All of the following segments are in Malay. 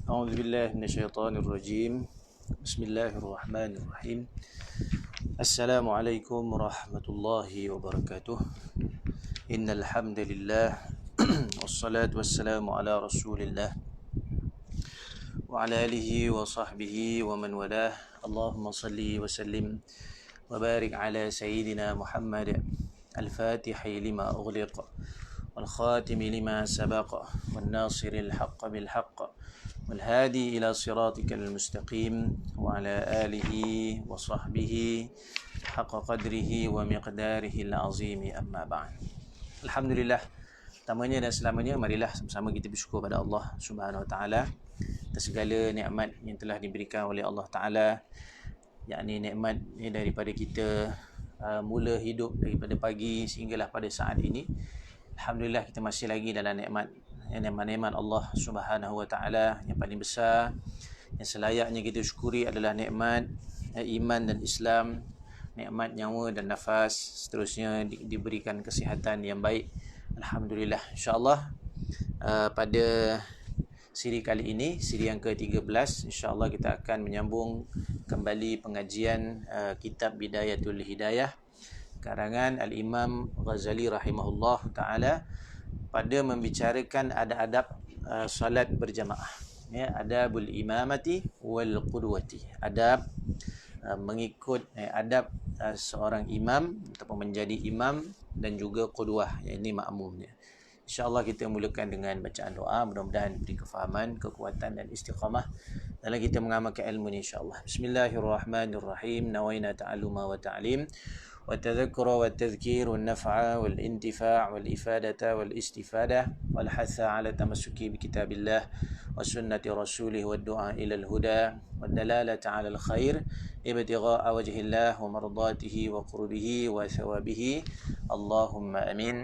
أعوذ بالله من الشيطان الرجيم. بسم الله الرحمن الرحيم. السلام عليكم ورحمة الله وبركاته. إن الحمد لله والصلاة والسلام على رسول الله وعلى آله وصحبه ومن والاه. اللهم صل وسلم وبارك على سيدنا محمد الفاتح لما أغلق والخاتم لما سبق والناصر الحق بالحق والهادي إلى صراطك المستقيم وعلى آله وصحبه حق قدره ومقداره العظيم أما بعد. Alhamdulillah, pertamanya dan selamanya marilah sama-sama kita bersyukur pada Allah Subhanahu Wa Taala atas segala nikmat yang telah diberikan oleh Allah Taala, yakni nikmat daripada kita mula hidup daripada pagi sehinggalah pada saat ini. Alhamdulillah, kita masih lagi dalam nikmat Allah Subhanahu Wa Taala yang paling besar, yang selayaknya kita syukuri adalah nikmat iman dan Islam, nikmat nyawa dan nafas, seterusnya diberikan kesihatan yang baik. Alhamdulillah. InsyaAllah pada siri kali ini, siri yang ke-13, insyaAllah kita akan menyambung kembali pengajian kitab Bidayatul Hidayah karangan Al-Imam Ghazali rahimahullah ta'ala pada membicarakan adab-adab salat berjamaah, ya, adabul imamati wal qudwati, adab mengikut adab seorang imam ataupun menjadi imam dan juga qudwah, yakni makmumnya. InsyaAllah kita mulakan dengan bacaan doa, mudah-mudahan diberi kefahaman, kekuatan dan istiqamah dalam kita mengamalkan ilmu ni insyaAllah. Bismillahirrahmanirrahim. Nawaina ta'alluma wa ta'lim والتذكر والتذكير والنفع والانتفاع والإفادة والاستفادة والحث على التمسك بكتاب الله وسنة رسوله والدعاء إلى الهدى والدلالة على الخير ابتغاء وجه الله ومرضاته وقربه وثوابه. اللهم أمين.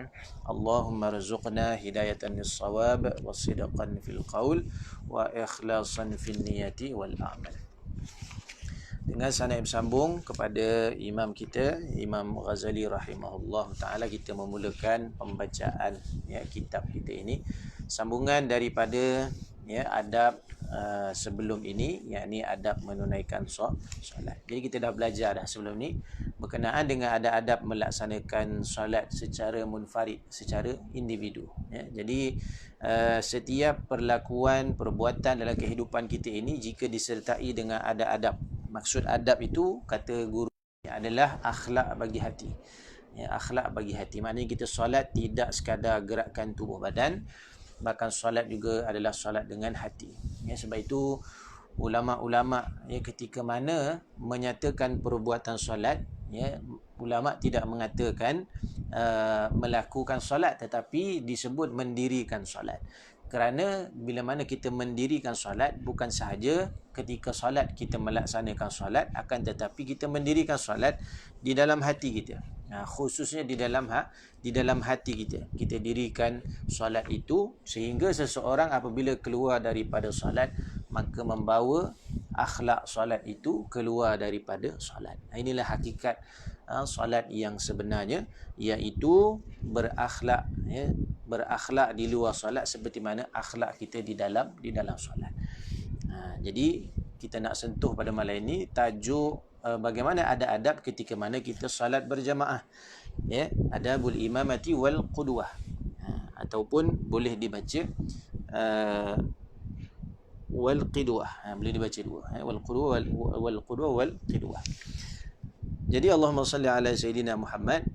اللهم ارزقنا هداية للصواب وصدقا في القول وإخلاصا في النية والأعمال. Dengan sanad bersambung kepada imam kita, Imam Ghazali rahimahullah ta'ala, kita memulakan pembacaan kitab kita ini. Sambungan daripada adab sebelum ini, yakni adab menunaikan solat. Jadi kita dah belajar dah sebelum ni berkenaan dengan adab-adab melaksanakan solat secara munfarid, secara individu. Jadi setiap perlakuan, perbuatan dalam kehidupan kita ini jika disertai dengan adab-adab. Maksud adab itu, kata guru, adalah akhlak bagi hati. Akhlak bagi hati. Maknanya kita solat tidak sekadar gerakkan tubuh badan, bahkan solat juga adalah solat dengan hati. Sebab itu ulama-ulama ketika mana menyatakan perbuatan solat, ulama tidak mengatakan melakukan solat, tetapi disebut mendirikan solat. Kerana bila mana kita mendirikan solat, bukan sahaja ketika solat kita melaksanakan solat, akan tetapi kita mendirikan solat di dalam hati kita. Khususnya di dalam hati kita. Kita dirikan solat itu sehingga seseorang apabila keluar daripada solat, maka membawa akhlak solat itu keluar daripada solat. Inilah hakikat solat yang sebenarnya, iaitu berakhlak, berakhlak di luar solat seperti mana akhlak kita di dalam solat. Jadi kita nak sentuh pada malam ini tajuk bagaimana ada adab ketika mana kita solat berjamaah, adabul imamati wal qudwah, ataupun boleh dibaca wal qidwah, boleh dibaca dua, wal qudwah wal qidwah. Jadi Allahumma salli ala Sayyidina Muhammad.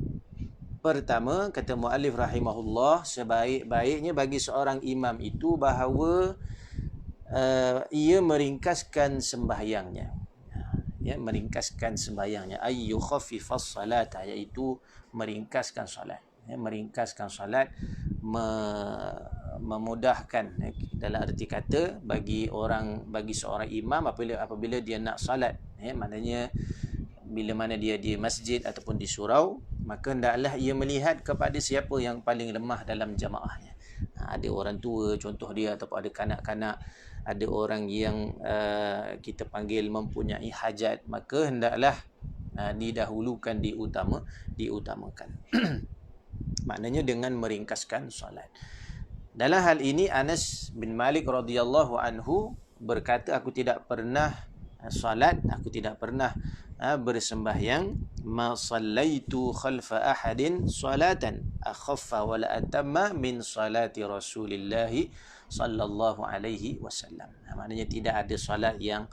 Pertama, kata muallif rahimahullah, sebaik-baiknya bagi seorang imam itu bahawa ia meringkaskan sembahyangnya. Meringkaskan sembahyangnya. Ay yukhaffifas salata, iaitu meringkaskan solat. Meringkaskan solat, memudahkan, dalam arti kata bagi seorang imam apabila dia nak solat, maknanya bila mana dia di masjid ataupun di surau, maka hendaklah ia melihat kepada siapa yang paling lemah dalam jamaahnya. Ada orang tua contoh dia, ataupun ada kanak-kanak, ada orang yang kita panggil mempunyai hajat, maka hendaklah didahulukan, diutamakan. Maknanya dengan meringkaskan solat. Dalam hal ini Anas bin Malik radhiyallahu anhu berkata aku tidak pernah salat, aku tidak pernah bersembahyang, ma sallaitu khalfa ahadin salatan akhaffa wa la atamma min salati Rasulillah sallallahu alaihi wasallam. Maknanya tidak ada solat yang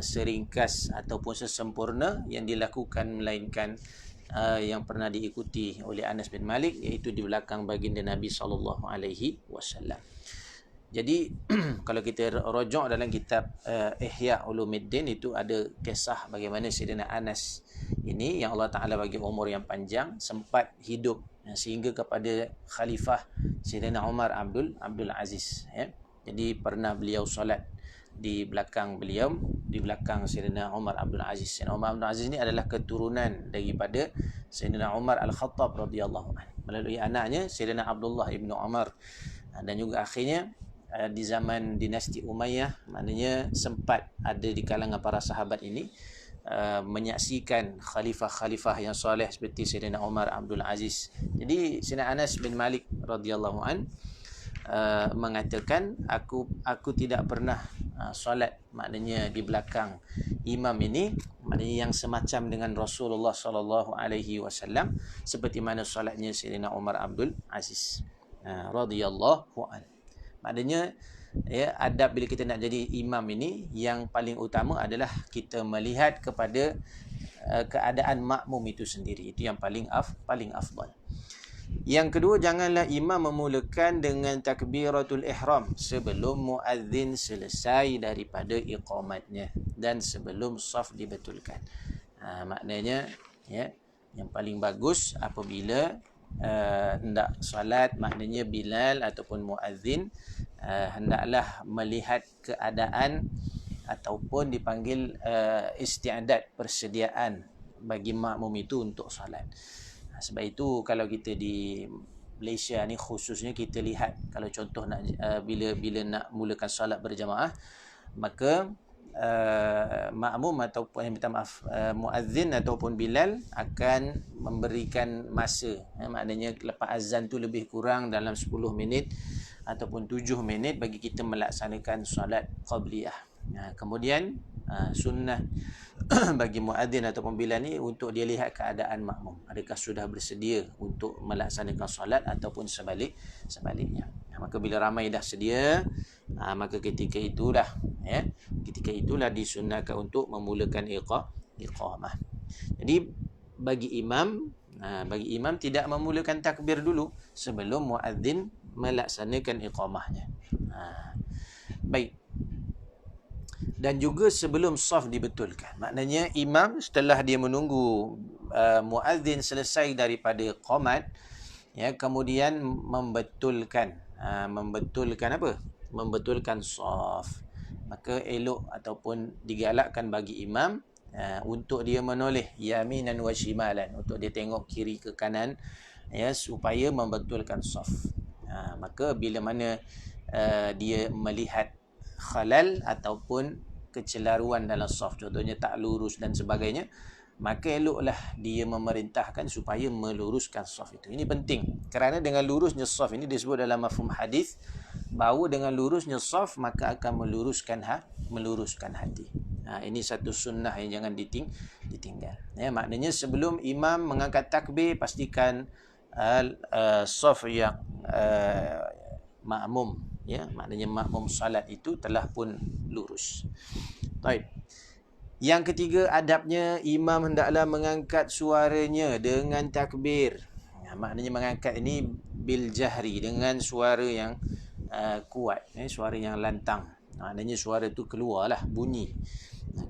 seringkas ataupun sesempurna yang dilakukan melainkan yang pernah diikuti oleh Anas bin Malik, iaitu di belakang baginda Nabi sallallahu alaihi wasallam. Jadi kalau kita rujuk dalam kitab Ihya Ulumuddin, itu ada kisah bagaimana Sayyidina Anas ini yang Allah Taala bagi umur yang panjang sempat hidup sehingga kepada khalifah Sayyidina Umar Abdul Aziz, ya. Jadi pernah beliau solat di belakang beliau, di belakang Sayyidina Umar Abdul Aziz. Sayyidina Umar Abdul Aziz ni adalah keturunan daripada Sayyidina Umar Al-Khattab radhiyallahu anhu melalui anaknya Sayyidina Abdullah ibnu Umar, dan juga akhirnya di zaman dinasti Umayyah, maknanya sempat ada di kalangan para sahabat ini menyaksikan khalifah-khalifah yang soleh seperti Sayyidina Umar Abdul Aziz. Jadi Sayyidina Anas bin Malik radhiyallahu an mengatakan aku tidak pernah solat, maknanya di belakang imam ini, maknanya yang semacam dengan Rasulullah sallallahu alaihi wasallam seperti mana solatnya Sayyidina Umar Abdul Aziz radhiyallahu an. Maknanya ya, adab bila kita nak jadi imam ini, yang paling utama adalah kita melihat kepada keadaan makmum itu sendiri. Itu yang paling afdal. Yang kedua, janganlah imam memulakan dengan takbiratul ihram sebelum muazzin selesai daripada iqamatnya dan sebelum saf dibetulkan. Maknanya ya, yang paling bagus apabila hendak solat, maknanya Bilal ataupun muazzin hendaklah melihat keadaan ataupun dipanggil istiadat, persediaan bagi makmum itu untuk solat. Sebab itu kalau kita di Malaysia ni khususnya, kita lihat kalau contoh nak bila nak mulakan solat berjamaah, maka makmum ataupun muazzin ataupun Bilal akan memberikan masa, maknanya lepas azan tu lebih kurang dalam 10 minit ataupun 7 minit bagi kita melaksanakan solat qabliyah. Kemudian sunnah bagi muazzin ataupun Bilal ni untuk dia lihat keadaan makmum, adakah sudah bersedia untuk melaksanakan solat ataupun sebaliknya. Maka bila ramai dah sedia, maka ketika itulah disunnahkan untuk memulakan iqamah. Jadi bagi imam tidak memulakan takbir dulu sebelum muazzin melaksanakan iqamahnya. Baik. Dan juga sebelum saf dibetulkan. Maknanya imam setelah dia menunggu muazzin selesai daripada qamat, ya, kemudian membetulkan apa? Membetulkan saf. Maka elok ataupun digalakkan bagi imam untuk dia menoleh yaminan wa shimalan, untuk dia tengok kiri ke kanan, ya, supaya membetulkan saf. Maka bila mana dia melihat khalal ataupun kecelaruan dalam saf, contohnya tak lurus dan sebagainya, maka eloklah dia memerintahkan supaya meluruskan saf itu. Ini penting, kerana dengan lurusnya saf ini disebut dalam mafhum hadis bahawa dengan lurusnya saf maka akan meluruskan hati. Ini satu sunnah yang jangan ditinggal. Ya, maknanya sebelum imam mengangkat takbir, pastikan saf yang makmum, ya, maknanya makmum salat itu telah pun lurus. Baik. Yang ketiga, adabnya imam hendaklah mengangkat suaranya dengan takbir. Maknanya mengangkat ini bil jahri, dengan suara yang kuat, suara yang lantang. Maknanya suara itu keluarlah bunyi.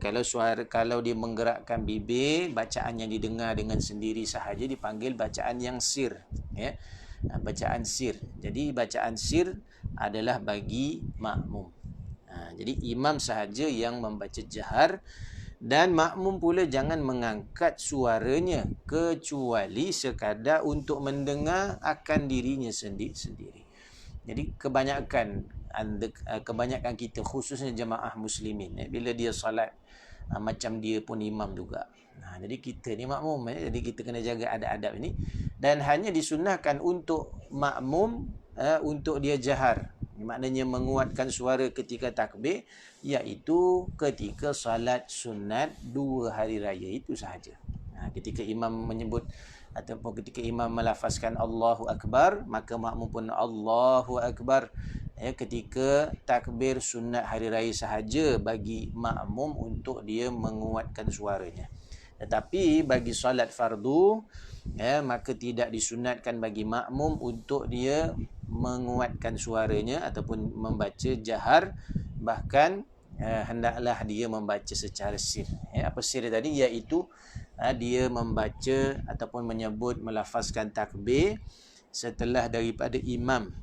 Kalau dia menggerakkan bibir, bacaan yang didengar dengan sendiri sahaja dipanggil bacaan yang sir, ya. Bacaan sir. Jadi bacaan sir adalah bagi makmum. Jadi imam sahaja yang membaca jahar, dan makmum pula jangan mengangkat suaranya kecuali sekadar untuk mendengar akan dirinya sendiri. Jadi kebanyakan kita, khususnya jemaah muslimin, bila dia salat macam dia pun imam juga. Jadi kita ni makmum, jadi kita kena jaga adab-adab ini, dan hanya disunnahkan untuk makmum untuk dia jahar. maknanya menguatkan suara ketika takbir, iaitu ketika salat sunat 2 hari raya itu sahaja. Ketika imam menyebut ataupun ketika imam melafazkan Allahu Akbar, maka makmum pun Allahu Akbar. Ketika takbir sunat hari raya sahaja bagi makmum untuk dia menguatkan suaranya. Tetapi bagi solat fardu, maka tidak disunatkan bagi makmum untuk dia menguatkan suaranya ataupun membaca jahar. Bahkan hendaklah dia membaca secara sir. Apa sir tadi? Iaitu dia membaca ataupun menyebut, melafazkan takbir setelah daripada imam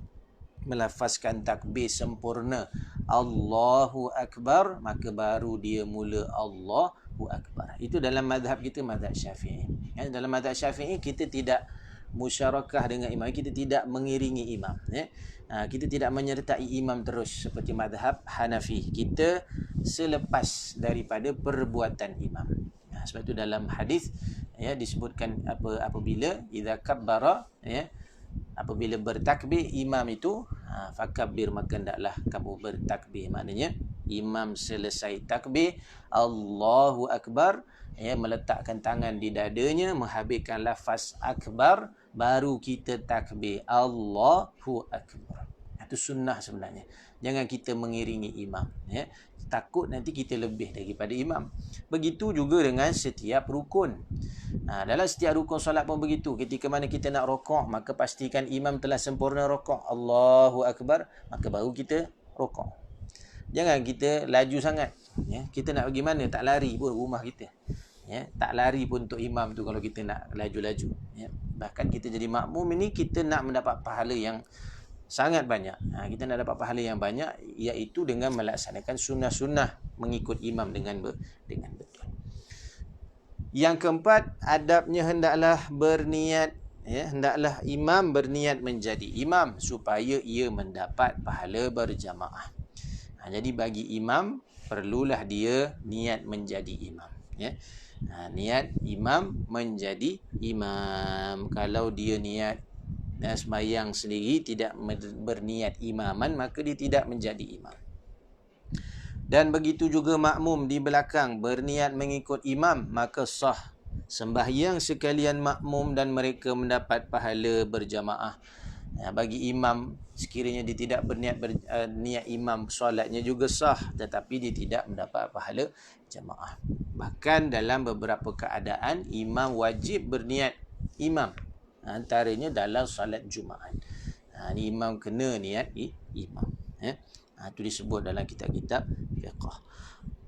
melafazkan takbir sempurna Allahu Akbar, maka baru dia mula Allahu Akbar. Itu dalam mazhab kita, mazhab Syafi'i. Dalam mazhab Syafi'i kita tidak musyarakah dengan imam, kita tidak mengiringi imam. Kita tidak menyertai imam terus seperti mazhab Hanafi. Kita selepas daripada perbuatan imam. Sebab itu dalam hadis disebutkan apabila idza kabbara, apabila bertakbir imam itu, fakabbir, maka hendaklah kamu bertakbir. Maknanya imam selesai takbir Allahu Akbar, meletakkan tangan di dadanya, menghabiskan lafaz akbar, baru kita takbir Allahu Akbar. Itu sunnah sebenarnya. Jangan kita mengiringi imam, takut nanti kita lebih daripada imam. Begitu juga dengan setiap rukun. Dalam setiap rukun solat pun begitu. Ketika mana kita nak rokok, maka pastikan imam telah sempurna rokok Allahu Akbar, maka baru kita rokok. Jangan kita laju sangat. Kita nak pergi mana, tak lari pun rumah kita. Tak lari pun untuk imam tu kalau kita nak laju-laju. Bahkan kita jadi makmum ini, kita nak mendapat pahala yang sangat banyak. Kita nak dapat pahala yang banyak, iaitu dengan melaksanakan sunnah-sunnah mengikut imam dengan betul. Yang keempat, adabnya hendaklah berniat, hendaklah imam berniat menjadi imam supaya ia mendapat pahala berjamaah. Jadi bagi imam perlulah dia niat menjadi imam. Niat imam menjadi imam. Kalau dia niat sembahyang sendiri, tidak berniat imaman, maka dia tidak menjadi imam. Dan begitu juga makmum di belakang berniat mengikut imam, maka sah sembahyang sekalian makmum dan mereka mendapat pahala berjamaah. Bagi imam, sekiranya dia tidak berniat niat imam, solatnya juga sah, tetapi dia tidak mendapat pahala jamaah. Bahkan dalam beberapa keadaan imam wajib berniat imam. Antaranya dalam solat Jumaat. Ni imam kena niat imam. Itu disebut dalam kitab-kitab fiqh.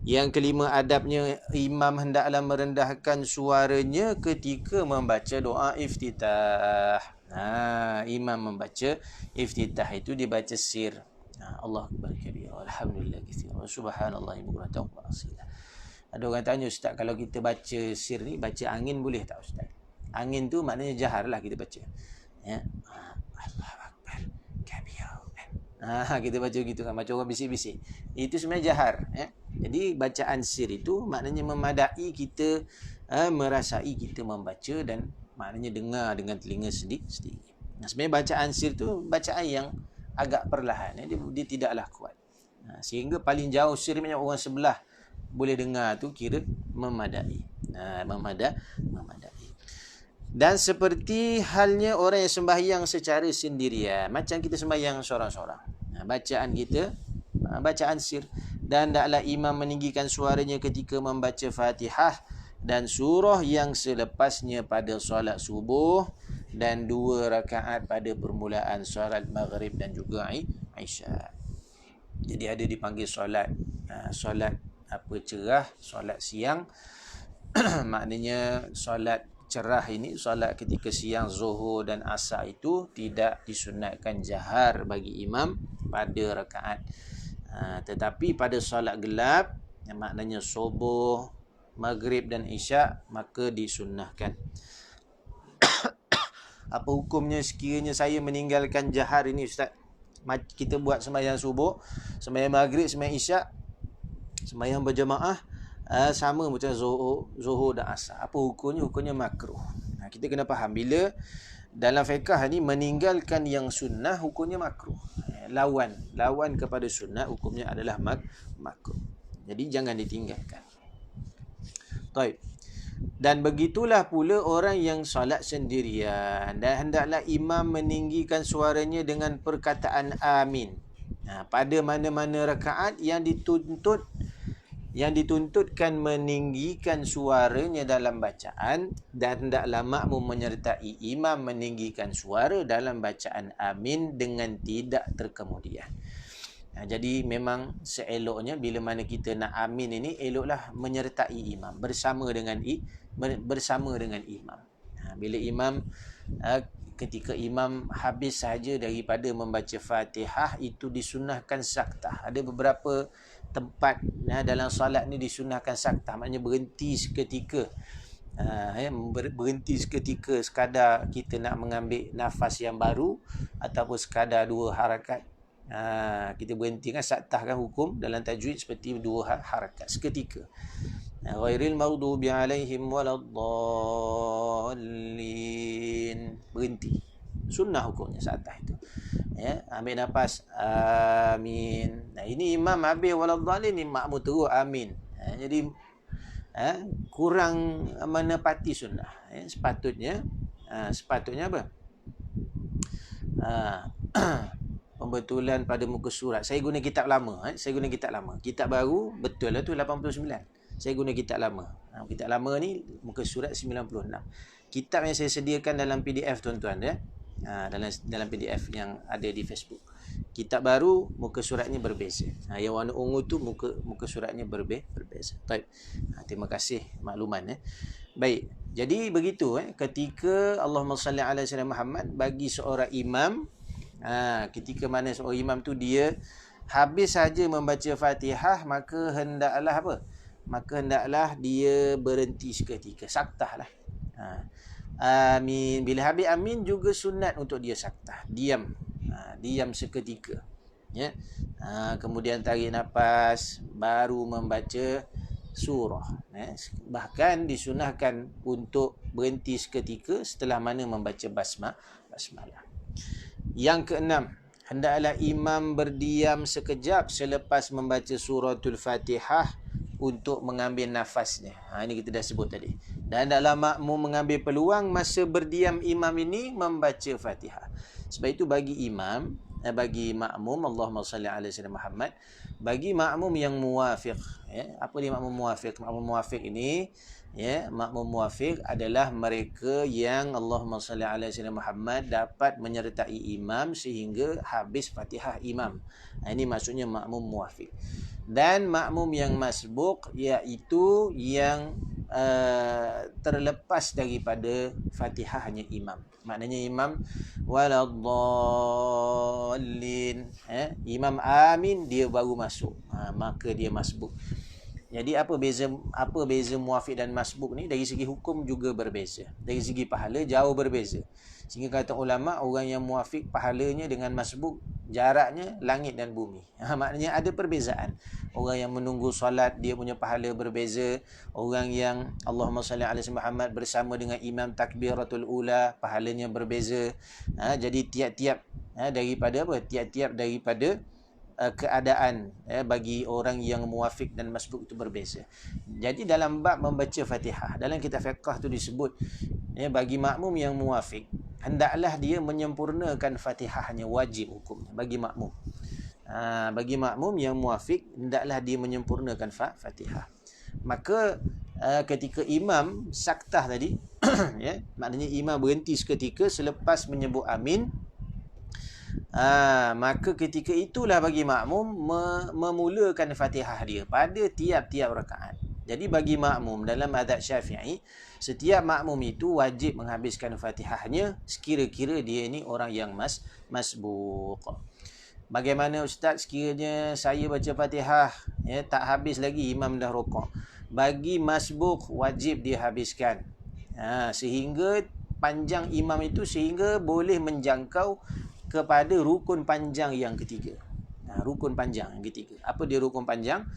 Yang kelima, adabnya imam hendaklah merendahkan suaranya ketika membaca doa iftitah. Imam membaca iftitah itu dibaca sir. Allah Akbar kabira, alhamdulillah katsira, subhanallah bukratan wa asila. Ada orang tanya, ustaz, kalau kita baca sir ni, baca angin boleh tak ustaz? Angin tu maknanya jahar lah kita baca. Allahu Akbar kabira. Kita baca gitu kan, macam orang bisik-bisik. Itu sebenarnya jahar. Jadi bacaan sir itu maknanya memadai kita merasai kita membaca, dan maknanya dengar dengan telinga sendiri. Sebenarnya bacaan sir tu bacaan yang agak perlahan. Dia tidaklah kuat. Sehingga paling jauh sir banyak orang sebelah boleh dengar tu kira memadai. Memadai. Dan seperti halnya orang yang sembahyang secara sendirian, macam kita sembahyang seorang-seorang, bacaan kita bacaan sir. Dan hendaklah imam meninggikan suaranya ketika membaca Fatihah dan surah yang selepasnya pada solat subuh, dan 2 rakaat pada permulaan solat maghrib dan juga Isya. Jadi ada dipanggil solat cerah, solat siang. Maknanya solat cerah ini, solat ketika siang, zuhur dan asar, itu tidak disunatkan jahar bagi imam pada rakaat. Tetapi pada solat gelap, yang maknanya subuh, maghrib dan isyak, maka disunnahkan. Apa hukumnya sekiranya saya meninggalkan jahar ini, ustaz? Kita buat sembahyang subuh, sembahyang maghrib, sembahyang isyak, sembahyang berjamaah, sama macam zuhur dan asar. Apa hukumnya? Hukumnya makruh. Kita kena faham, bila dalam fiqh ni meninggalkan yang sunnah hukumnya makruh. lawan kepada sunat, hukumnya adalah makruh. Jadi jangan ditinggalkan. Baik. Dan begitulah pula orang yang solat sendirian, dan hendaklah imam meninggikan suaranya dengan perkataan amin. Pada mana-mana rakaat yang dituntutkan meninggikan suaranya dalam bacaan, dan hendaklah makmum menyertai imam meninggikan suara dalam bacaan amin dengan tidak terkemudian. Jadi memang seeloknya bila mana kita nak amin ini, eloklah menyertai imam bersama dengan imam. Bila imam ketika imam habis sahaja daripada membaca Fatihah, itu disunahkan saktah. Ada beberapa tempat dalam solat ni disunahkan saktah, maknanya berhenti seketika. Berhenti seketika sekadar kita nak mengambil nafas yang baru, ataupun sekadar 2 harakat. Kita berhenti kan, saktah kan hukum dalam tajwid seperti 2 harakat seketika. Ghairil maghdubi alaihim waladdallin, berhenti, sunnah hukumnya saktah itu. Ambil nafas amin. Ini imam habis waladdallin, ni makmum terus amin. Jadi kurang menepati sunnah. Sepatutnya apa? Pembetulan pada muka surat. Saya guna kitab lama. Kitab baru betul lah tu 89. Saya guna kitab lama. Kitab lama ni muka surat 96. Kitab yang saya sediakan dalam PDF tuan-tuan dalam PDF yang ada di Facebook. Kitab baru muka suratnya berbeza. Yang warna ungu tu muka suratnya berbeza. Baik. Terima kasih makluman. Baik. Jadi begitu ketika Allahumma salli ala sayyidina Muhammad bagi seorang imam, ketika mana seorang imam tu dia habis saja membaca Fatihah, maka hendaklah dia berhenti seketika, saktah lah. Amin. Bila habis amin juga sunat untuk dia saktah, diam seketika. Kemudian tarik nafas, baru membaca surah. Bahkan disunahkan untuk berhenti seketika setelah mana membaca basmalah. Yang keenam, hendaklah imam berdiam sekejap selepas membaca suratul Fatihah untuk mengambil nafasnya. Ini kita dah sebut tadi. Dan hendaklah makmum mengambil peluang masa berdiam imam ini membaca Fatihah. Sebab itu bagi makmum, Allahumma salli ala sayyidina Muhammad, bagi makmum yang muwafiq. Apa dia makmum muwafiq? Makmum muwafiq ini, makmum muwafiq adalah mereka yang Allahumma salli ala sayyidina Muhammad dapat menyertai imam sehingga habis Fatihah imam. Ini maksudnya makmum muwafiq. Dan makmum yang masbuk, iaitu yang terlepas daripada Fatihahnya imam. Maknanya imam waladdallin, imam amin, dia baru masuk, maka dia masbuk. Jadi apa beza muwafiq dan masbuk ni? Dari segi hukum juga berbeza, dari segi pahala jauh berbeza. Sehingga kata ulama, orang yang muwafiq pahalanya dengan masbuk jaraknya langit dan bumi. Maknanya ada perbezaan. Orang yang menunggu solat, dia punya pahala berbeza. Orang yang Allahumma salli ala Muhammad bersama dengan imam takbiratul ula, pahalanya berbeza. Jadi tiap-tiap daripada keadaan bagi orang yang muwafiq dan masbuk itu berbeza. Jadi dalam bab membaca Fatihah, dalam kitab fiqh tu disebut, bagi makmum yang muwafiq, hendaklah dia menyempurnakan Fatihahnya, wajib hukumnya bagi makmum. Bagi makmum yang muwafiq, hendaklah dia menyempurnakan Fatihah. Maka ketika imam saktah tadi, maknanya imam berhenti seketika selepas menyebut amin, maka ketika itulah bagi makmum memulakan Fatihah dia pada tiap-tiap rakaat. Jadi bagi makmum dalam mazhab Syafi'i, setiap makmum itu wajib menghabiskan Fatihahnya sekira-kira dia ini orang yang masbuk. Bagaimana ustaz sekiranya saya baca Fatihah tak habis lagi, imam dah rukuk? Bagi masbuk wajib dia habiskan, sehingga panjang imam itu sehingga boleh menjangkau kepada rukun panjang yang ketiga. Rukun panjang yang ketiga. Apa dia rukun panjang?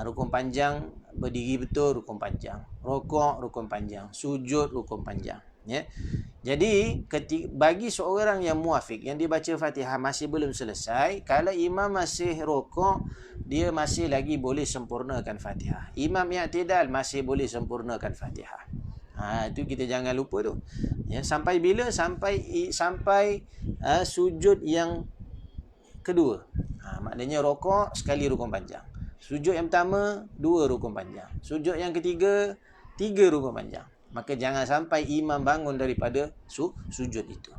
Rukun panjang, berdiri betul rukun panjang, rukuk rukun panjang, sujud rukun panjang. Ya. Jadi bagi seorang yang muafiq yang dia baca Fatihah masih belum selesai, kalau imam masih rokok, dia masih lagi boleh sempurnakan Fatihah. Imam i'tidal masih boleh sempurnakan Fatihah. Itu kita jangan lupa tu. Ya, sampai bila? Sampai sujud yang kedua. Maknanya rokok sekali rukun panjang. Sujud yang pertama 2 rukun panjang. Sujud yang ketiga 3 rukun panjang. Maka jangan sampai imam bangun daripada sujud itu.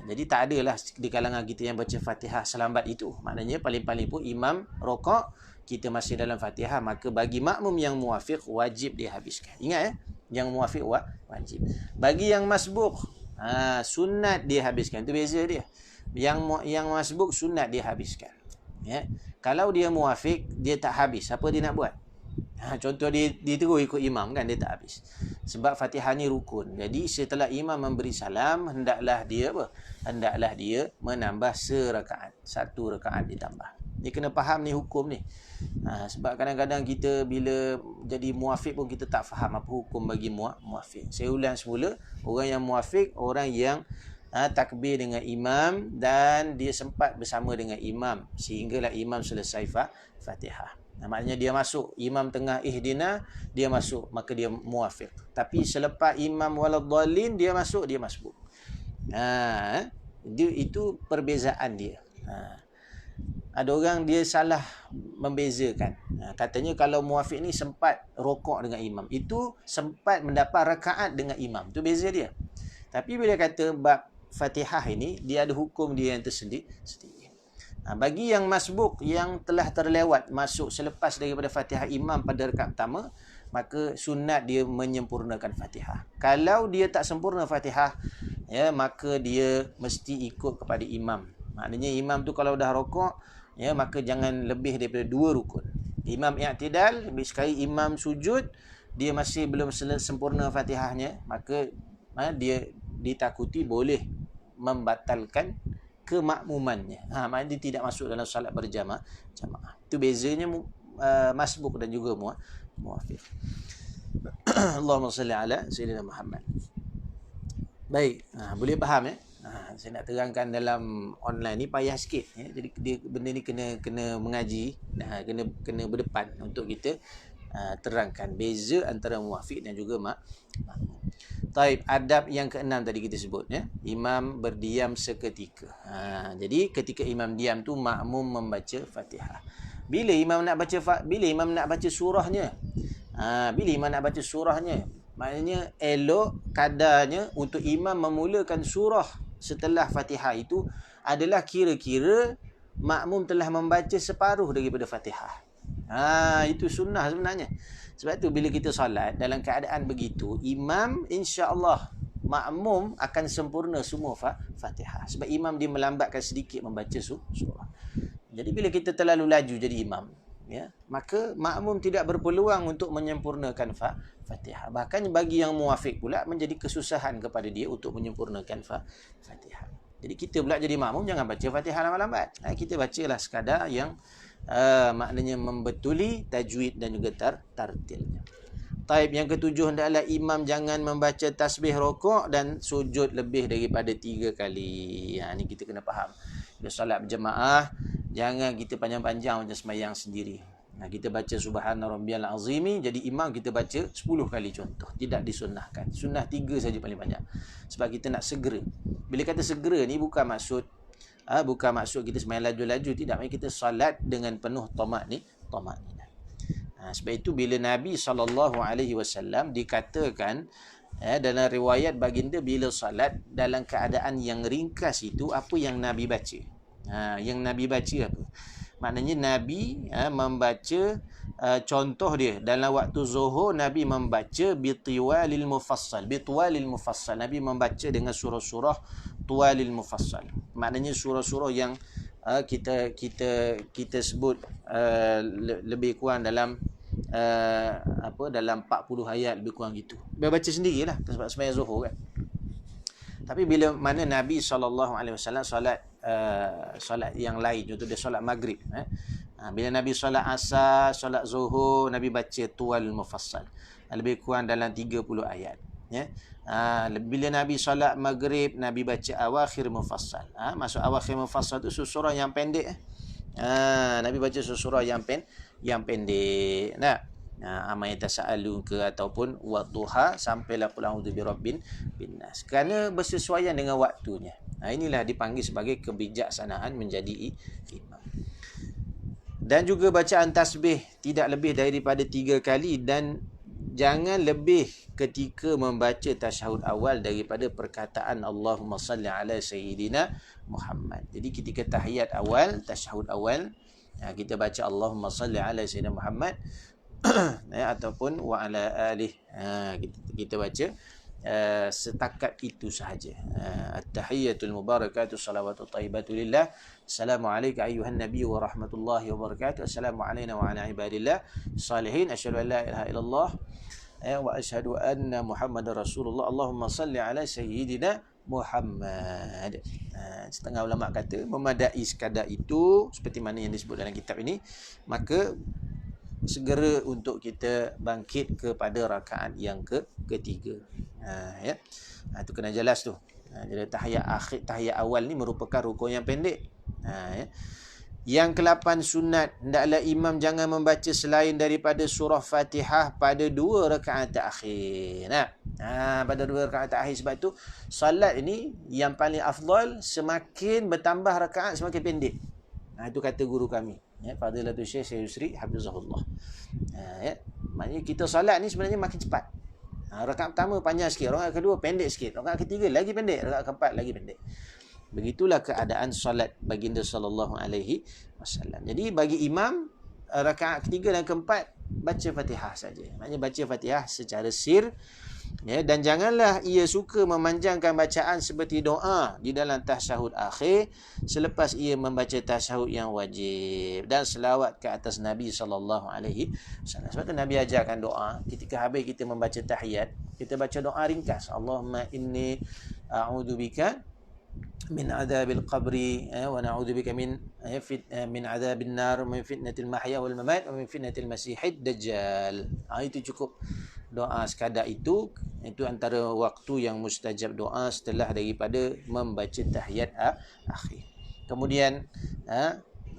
Jadi tak adalah di kalangan kita yang baca Fatihah selambat itu. Maknanya paling-paling pun imam rokok, kita masih dalam Fatihah, maka bagi makmum yang muafiq wajib dia habiskan. Ingat yang muafiq wajib. Bagi yang masbuk, sunat dia habiskan. Itu beza dia. Yang masbuk sunat dia habiskan. Ya. Kalau dia muafiq, dia tak habis, apa dia nak buat? Contoh dia terus ikut imam kan, dia tak habis. Sebab Fatihah ni rukun. Jadi setelah imam memberi salam, hendaklah dia menambah serakaat. 1 rakaat ditambah. Dia kena faham ni hukum ni. Sebab kadang-kadang kita bila jadi muafiq pun kita tak faham apa hukum bagi muafiq. Saya ulang semula, orang yang muafiq, orang yang takbir dengan imam dan dia sempat bersama dengan imam sehinggalah imam selesai Fatihah. Maknanya dia masuk, imam tengah ihdina, dia masuk, maka dia muafiq. Tapi selepas imam waladhdallin dia masuk, dia masbuk. Itu perbezaan dia. Ada orang dia salah membezakan. Katanya kalau muafiq ni sempat rokok dengan imam, itu sempat mendapat rakaat dengan imam. Itu beza dia. Tapi bila kata bab Fatihah ini, dia ada hukum dia yang tersendiri. Bagi yang masbuk, yang telah terlewat masuk selepas daripada Fatihah imam pada rakaat pertama, maka sunat dia menyempurnakan Fatihah. Kalau dia tak sempurna Fatihah, ya, maka dia mesti ikut kepada imam. Maknanya imam tu kalau dah rokok, ya, maka jangan lebih daripada 2 rukun. Imam i'tidal, sekali imam sujud, dia masih belum sempurna Fatihahnya, maka dia ditakuti boleh membatalkan kemakmumannya. Maknanya dia tidak masuk dalam salat berjamaah. Itu bezanya masbuk dan juga muafiq. Allahumma salli ala sayyidina Muhammad. Baik, boleh faham ya? Saya nak terangkan dalam online ni payah sikit ya. Jadi benda ni kena mengaji, kena berdepan untuk kita terangkan beza antara muafiq dan juga makmum. Taib, adab yang keenam tadi kita sebut ya. Imam berdiam seketika. Jadi ketika imam diam tu makmum membaca Fatihah. Bila imam nak baca surahnya? Bila imam nak baca surahnya? Maknanya elok kadarnya untuk imam memulakan surah setelah Fatihah itu adalah kira-kira makmum telah membaca separuh daripada Fatihah. Itu sunnah sebenarnya. Sebab tu bila kita solat dalam keadaan begitu, imam insya-Allah makmum akan sempurna semua Fatihah. Sebab imam dia melambatkan sedikit membaca surah. Jadi bila kita terlalu laju jadi imam, ya, maka makmum tidak berpeluang untuk menyempurnakan Fatihah. Bahkan bagi yang muafiq pula menjadi kesusahan kepada dia untuk menyempurnakan Fatihah. Jadi kita pula jadi makmum jangan baca Fatihah lambat-lambat. Kita bacalah sekadar yang maknanya membetuli tajwid dan juga tartilnya. Taib yang ketujuh hendaklah imam jangan membaca tasbih rokok dan sujud lebih daripada 3 kali. Ni kita kena faham. Bila solat berjemaah, jangan kita panjang-panjang macam sembahyang sendiri. Kita baca subhana rabbiyal azimi, jadi imam kita baca 10 kali contoh. Tidak disunnahkan. Sunnah 3 saja paling banyak. Sebab kita nak segera. Bila kata segera ni bukan maksud kita sembahyang laju-laju, tidak. Kita solat dengan penuh tamak ni. Sebab itu bila Nabi SAW dikatakan dalam riwayat baginda bila solat dalam keadaan yang ringkas itu, apa yang Nabi baca? Yang Nabi baca apa? Maknanya Nabi membaca, contoh dia dalam waktu zuhur Nabi membaca bitwalil mufassal. Nabi membaca dengan surah-surah tuwalil mufassal. Maknanya surah-surah yang kita sebut lebih kurang dalam dalam 40 ayat lebih kurang gitu. Dia baca sendirilah sebab sembahyang zuhur kan. Tapi bila mana Nabi SAW solat yang lain, contoh dia solat maghrib, bila Nabi solat asar, solat zuhur, Nabi baca tuwal mufassal lebih kurang dalam 30 ayat. Ya. Bila Nabi solat maghrib, Nabi baca awakhir mufassal. Masuk awakhir mufassal tu surah yang pendek. Nabi baca surah yang pendek. Nah, amai tasa'alun ke ataupun wadduha sampailah qul a'udzu birabbin binnas. Kerana bersesuaian dengan waktunya. Inilah dipanggil sebagai kebijaksanaan menjadi imam. Dan juga bacaan tasbih tidak lebih daripada 3 kali dan jangan lebih ketika membaca tasyahud awal daripada perkataan Allahumma salli ala sayyidina Muhammad. Jadi ketika tahiyat awal, tasyahud awal, kita baca Allahumma salli ala sayyidina Muhammad ataupun wa ala alih. Kita baca setakat itu sahaja. At-tahiyyatul mubarakatuh salawatu thayyibatu lillah. Assalamualaikum ayuhan nabiy wa rahmatullahi wa barakatuh. Assalamu alayna wa ala ibadillah salihin. Asyhadu an la ilaha illallah wa asyhadu anna Muhammadar Rasulullah. Allahumma salli ala sayyidina Muhammad. Setengah ulama kata memadai sekadar itu seperti mana yang disebut dalam kitab ini, maka segera untuk kita bangkit kepada rakaat yang ketiga. Ya. Itu kena jelas tu. Jadi tahiyat awal ni merupakan rukun yang pendek. Ya. Yang ke-8 sunat, hendaklah imam jangan membaca selain daripada surah Fatihah pada 2 rakaat terakhir. Pada 2 rakaat terakhir. Sebab tu salat ini yang paling afdal, semakin bertambah rakaat semakin pendek. Itu kata guru kami, Fadilatul Syekh Syekh Yusri Hafizahullah. Maknanya kita salat ni sebenarnya makin cepat. Rakaat pertama panjang sikit, rakaat kedua pendek sikit, rakaat ketiga lagi pendek, rakaat keempat lagi pendek. Begitulah keadaan solat baginda sallallahu alaihi wasallam. Jadi bagi imam, rakaat ketiga dan keempat baca Fatihah saja. Maknanya baca Fatihah secara sir, dan janganlah ia suka memanjangkan bacaan seperti doa di dalam tasyahud akhir selepas ia membaca tasyahud yang wajib dan selawat ke atas Nabi sallallahu alaihi wasallam. Sebab tu Nabi ajarkan doa ketika habis kita membaca tahiyat, kita baca doa ringkas. Allahumma inni a'udzubika min adzabil qabri wa na'udzubika min adzabin nar wa min fitnatil mahya wal mamat wa min fitnatil masiihid dajjal. Itu cukup doa sekadar itu antara waktu yang mustajab doa setelah daripada membaca tahiyat akhir. Kemudian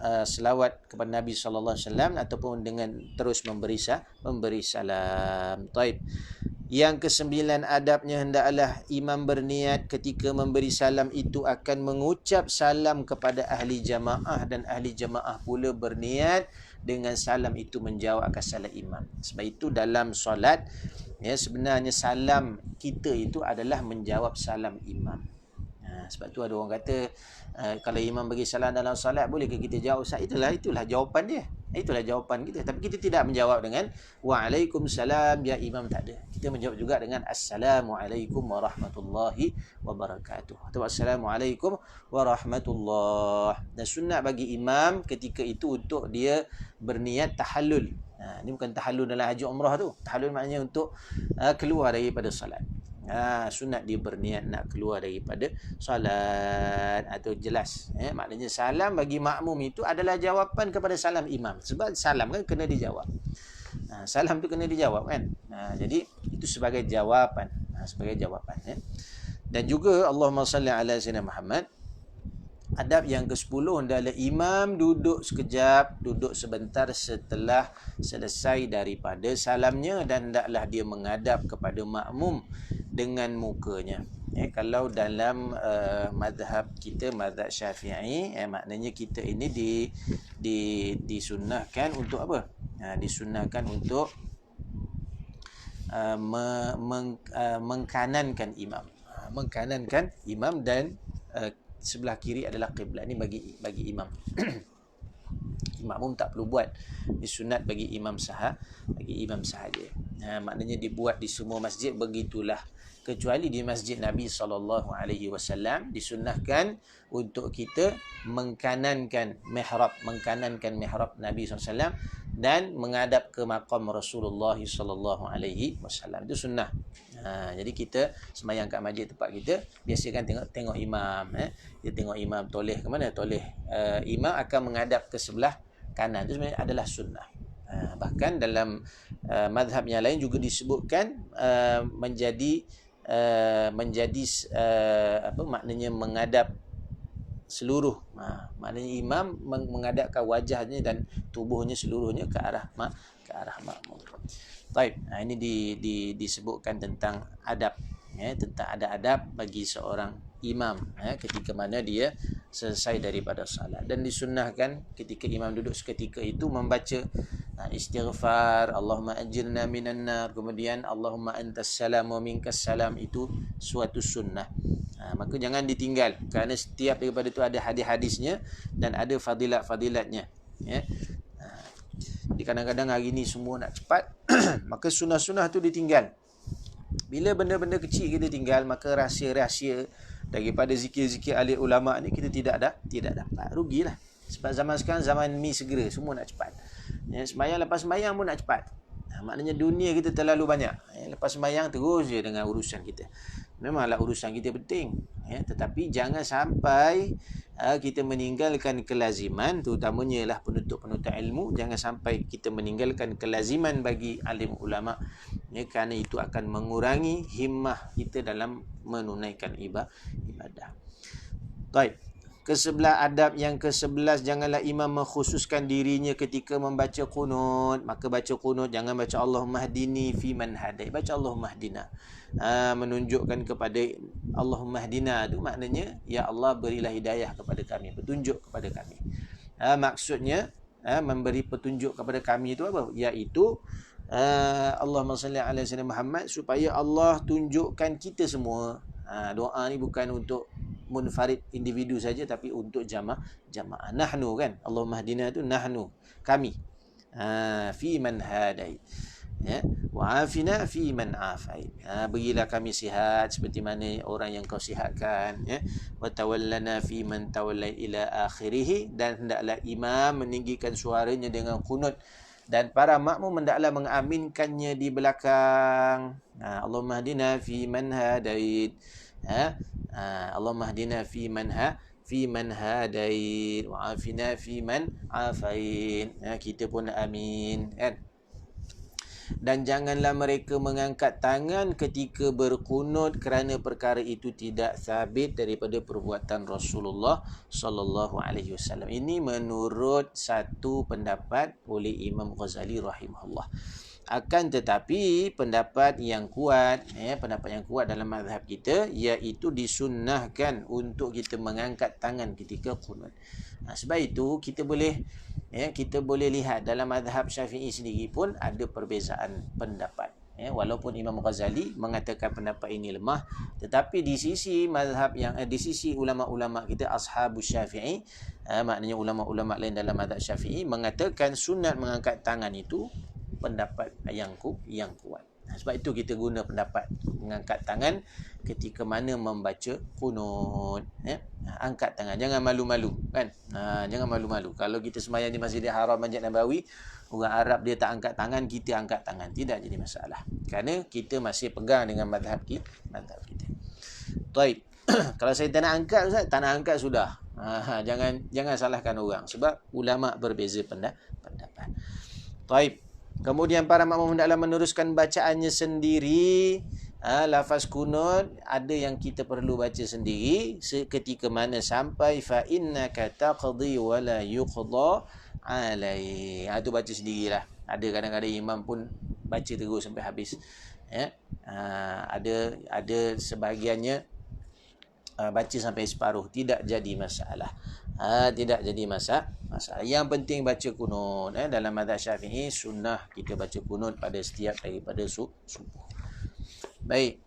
selawat kepada Nabi sallallahu alaihi wasallam ataupun dengan terus memberi salam. Taib. Yang ke-9 adabnya, hendaklah imam berniat ketika memberi salam itu akan mengucap salam kepada ahli jamaah dan ahli jamaah pula berniat dengan salam itu menjawab akan salam imam. Sebab itu dalam solat, sebenarnya salam kita itu adalah menjawab salam imam. Sebab tu ada orang kata, kalau imam bagi salam dalam solat, bolehkah kita jawab? Itulah jawapan dia. Itulah jawapan kita. Tapi kita tidak menjawab dengan Waalaikumsalam ya imam, tak ada. Kita menjawab juga dengan Assalamualaikum warahmatullahi wabarakatuh. Atau Assalamualaikum warahmatullahi. Dan sunat bagi imam ketika itu untuk dia berniat tahallul. Ini bukan tahallul dalam haji umrah tu. Tahallul maknanya untuk keluar daripada salat. Sunat dia berniat nak keluar daripada salat. Atau jelas, maknanya salam bagi makmum itu adalah jawapan kepada salam imam. Sebab salam kan kena dijawab. Salam tu kena dijawab kan. Jadi itu sebagai jawapan. Dan juga Allahumma salli ala sayyidina Muhammad. Adab yang ke-10 adalah imam duduk sekejap, duduk sebentar setelah selesai daripada salamnya, dan hendaklah dia menghadap kepada makmum dengan mukanya. Kalau dalam mazhab kita, mazhab Syafi'i, maknanya kita ini disunnahkan untuk apa? Disunnahkan untuk mengkanankan imam. Mengkanankan imam dan sebelah kiri adalah kiblat. Ini bagi imam. Makmum tak perlu buat. Disunat bagi imam sahaja. Maknanya dibuat di semua masjid begitulah. Kecuali di masjid Nabi SAW disunnahkan untuk kita mengkanankan mihrab Nabi SAW dan menghadap ke maqam Rasulullah SAW. Itu sunnah. Jadi kita sembahyang kat masjid tempat kita, biasa kan tengok imam. Dia tengok imam toleh ke mana? Toleh. Imam akan menghadap ke sebelah kanan. Itu sebenarnya adalah sunnah. Bahkan dalam mazhab yang lain juga disebutkan menjadi apa maknanya, menghadap seluruh. Maknanya imam menghadapkan wajahnya dan tubuhnya seluruhnya ke arah makmum. Baik, ini disebutkan tentang adab, tentang ada adab bagi seorang imam ketika mana dia selesai daripada salat. Dan disunnahkan ketika imam duduk seketika itu membaca istighfar, Allahumma ajirna minan nar, kemudian Allahumma antas salam wa minkas salam. Itu suatu sunnah. Maka jangan ditinggal, kerana setiap daripada itu ada hadis-hadisnya dan ada fadilat-fadilatnya. Jadi kadang-kadang hari ni semua nak cepat maka sunnah-sunnah tu ditinggal. Bila benda-benda kecil kita tinggal, maka rahsia-rahsia daripada zikir-zikir ahli ulama ni kita tidak dapat. Rugilah. Sebab zaman sekarang zaman mi segera, semua nak cepat. Sembahyang lepas sembahyang pun nak cepat. Maknanya dunia kita terlalu banyak. Lepas sembahyang terus je dengan urusan kita. Memanglah urusan kita penting, tetapi jangan sampai kita meninggalkan kelaziman, terutamanya lah penuntut-penuntut ilmu. Jangan sampai kita meninggalkan kelaziman bagi alim ulama, kerana itu akan mengurangi himmah kita dalam menunaikan ibadah. Baik. Adab yang ke-11, janganlah imam mengkhususkan dirinya ketika membaca qunut. Maka baca qunut jangan baca Allahumma hdini fi man hadai, baca Allahumma hdina. Menunjukkan kepada Allahumma hdina itu maknanya, ya Allah berilah hidayah kepada kami, petunjuk kepada kami. Maksudnya memberi petunjuk kepada kami itu apa? Iaitu Allahumma salli ala sayyidina Muhammad, supaya Allah tunjukkan kita semua. Doa ni bukan untuk munfarid individu saja, tapi untuk jamaah. Nahnu kan, Allahumma hdina itu nahnu, kami. Fi man hadait, wa afina fi man afait. Berilah kami sihat seperti mana orang yang kau sihatkan, wa tawallana fi man tawallait ila akhirih. Dan hendaklah imam meninggikan suaranya dengan qunut, dan para makmum hendaklah mengaminkannya di belakang. Allahumma hdina fi man hadait, Allahumma hdina fi man hadait wa afina fi man afain. Kita pun amin, kan? Dan janganlah mereka mengangkat tangan ketika berkunut, kerana perkara itu tidak sabit daripada perbuatan Rasulullah sallallahu alaihi wasallam. Ini menurut satu pendapat oleh Imam Ghazali rahimahullah. Akan tetapi pendapat yang kuat dalam mazhab kita, iaitu disunnahkan untuk kita mengangkat tangan ketika qunut. Sebab itu kita boleh lihat dalam mazhab Syafi'i sendiri pun ada perbezaan pendapat. Walaupun Imam Ghazali mengatakan pendapat ini lemah, tetapi di sisi mazhab di sisi ulama-ulama kita ashabus Syafi'i, maknanya ulama-ulama lain dalam mazhab Syafi'i mengatakan sunat mengangkat tangan itu pendapat yang kuat. Sebab itu kita guna pendapat mengangkat tangan ketika mana membaca qunut. Angkat tangan, jangan malu-malu, kan? Jangan malu-malu. Kalau kita sembahyang di Masjidil Haram, Masjid Nabawi, orang Arab dia tak angkat tangan, kita angkat tangan, tidak jadi masalah, kerana kita masih pegang dengan mazhab kita. Taib. Kalau saya tak nak angkat, Ustaz, tak nak angkat sudah. Jangan salahkan orang, sebab ulama berbeza pendapat. Taib. Kemudian para makmum hendaklah meneruskan bacaannya sendiri. Lafaz kunut ada yang kita perlu baca sendiri ketika mana sampai fa innaka taqdi wa la yuqda alai. Itu baca sendirilah. Ada kadang-kadang imam pun baca terus sampai habis. Ada sebahagiannya baca sampai separuh, tidak jadi masalah. Tidak jadi masalah. Yang penting baca kunut. Dalam mazhab Syafi'i sunnah kita baca kunut pada setiap daripada subuh. Baik.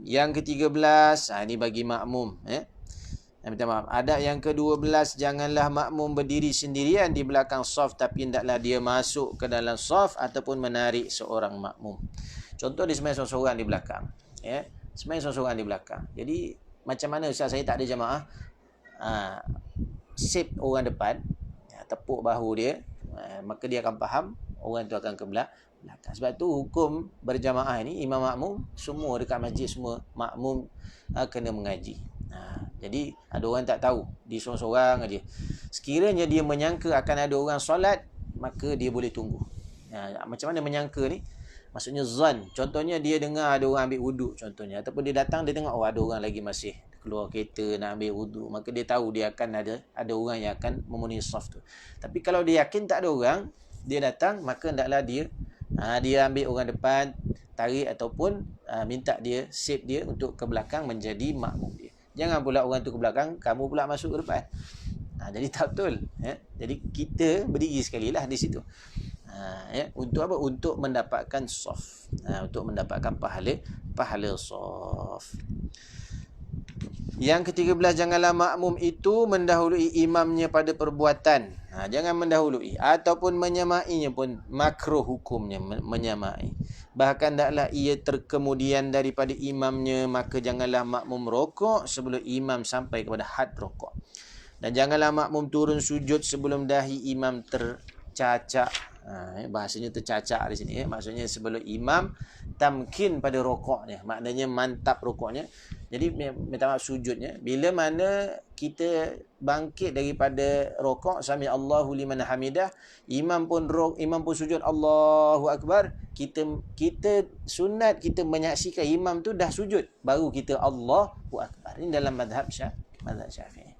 Yang ke-13, ini bagi makmum. Minta maaf. Adab yang ke-12, janganlah makmum berdiri sendirian di belakang saf, tapi hendaklah dia masuk ke dalam saf ataupun menarik seorang makmum. Contoh dia sembahyang seorang-seorang di belakang. Sembahyang seorang-seorang di belakang. Jadi macam mana Ustaz, saya tak ada jamaah? Sip orang depan, tepuk bahu dia, maka dia akan faham orang tu akan ke belakang. Sebab tu hukum berjamaah ni, imam makmum semua dekat masjid, semua makmum kena mengaji. Jadi ada orang tak tahu, dia seorang-seorang aja. Sekiranya dia menyangka akan ada orang solat, maka dia boleh tunggu. Macam mana menyangka ni? Maksudnya zan. Contohnya dia dengar ada orang ambil wuduk contohnya, ataupun dia datang dia tengok ada orang lagi masih keluar kereta nak ambil wuduk, maka dia tahu dia akan ada orang yang akan memenuhi saf tu. Tapi kalau dia yakin tak ada orang, dia datang, maka hendaklah dia ambil orang depan, tarik ataupun minta dia save dia untuk ke belakang menjadi makmum dia. Jangan pula orang tu ke belakang, kamu pula masuk ke depan. Jadi tak betul. Jadi kita berdiri sekali lah di situ. Untuk apa? Untuk mendapatkan saf. Untuk mendapatkan pahala saf. Yang ke-13, janganlah makmum itu mendahului imamnya pada perbuatan. Jangan mendahului ataupun menyamainya pun makruh hukumnya menyamai. Bahkan taklah ia terkemudian daripada imamnya, maka janganlah makmum rokok sebelum imam sampai kepada had rokok. Dan janganlah makmum turun sujud sebelum dahi imam tercacak. Bahasanya tercacak di sini. Maksudnya sebelum imam tamkin pada rokoknya. Maknanya mantap rokoknya. Jadi minta maaf sujudnya. Bila mana kita bangkit daripada rokok, sami Allahu liman hamidah, imam pun sujud Allahu Akbar, kita sunat kita menyaksikan imam tu dah sujud, baru kita Allahu Akbar. Ini dalam mazhab Syafi'i.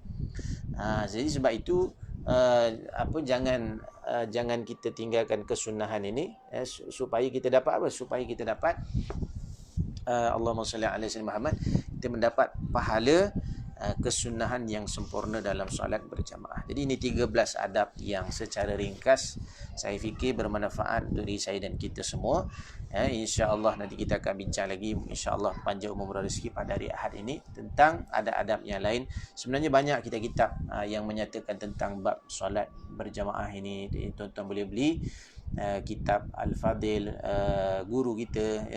Jadi sebab itu jangan kita tinggalkan kesunahan ini supaya kita dapat apa? Supaya kita dapat Allahumma salli ala sayyidina Muhammad, kita mendapat pahala kesunahan yang sempurna dalam solat berjamaah. Jadi ini 13 adab yang secara ringkas saya fikir bermanfaat untuk diri saya dan kita semua. InsyaAllah nanti kita akan bincang lagi, insyaAllah panjang umur rezeki pada hari Ahad ini tentang adab-adab yang lain. Sebenarnya banyak kitab-kitab yang menyatakan tentang bab solat berjamaah ini. Tuan-tuan boleh beli kitab Al-Fadil guru kita,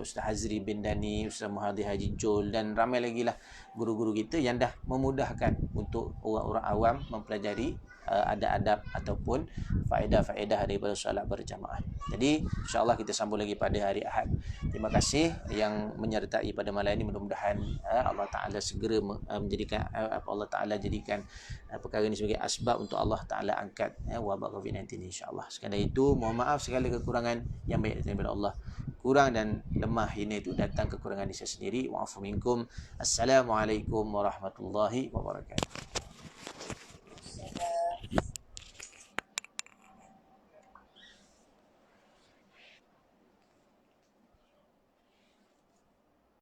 Ustaz Hazri bin Dani, Ustaz Muhadir Haji Jol, dan ramai lagi lah guru-guru kita yang dah memudahkan untuk orang-orang awam mempelajari adab-adab ataupun faedah-faedah daripada solat berjamaah. Jadi insya-Allah kita sambung lagi pada hari Ahad. Terima kasih yang menyertai pada malam ini. Mudah-mudahan Allah Taala segera menjadikan Allah Taala jadikan perkara ini sebagai asbab untuk Allah Taala angkat wabak COVID-19 insya-Allah. Sekadar itu, mohon maaf segala kekurangan yang baik daripada Allah. Kurang dan lemah ini itu datang kekurangan di saya sendiri. Wa'afu minkum. Assalamualaikum warahmatullahi wabarakatuh.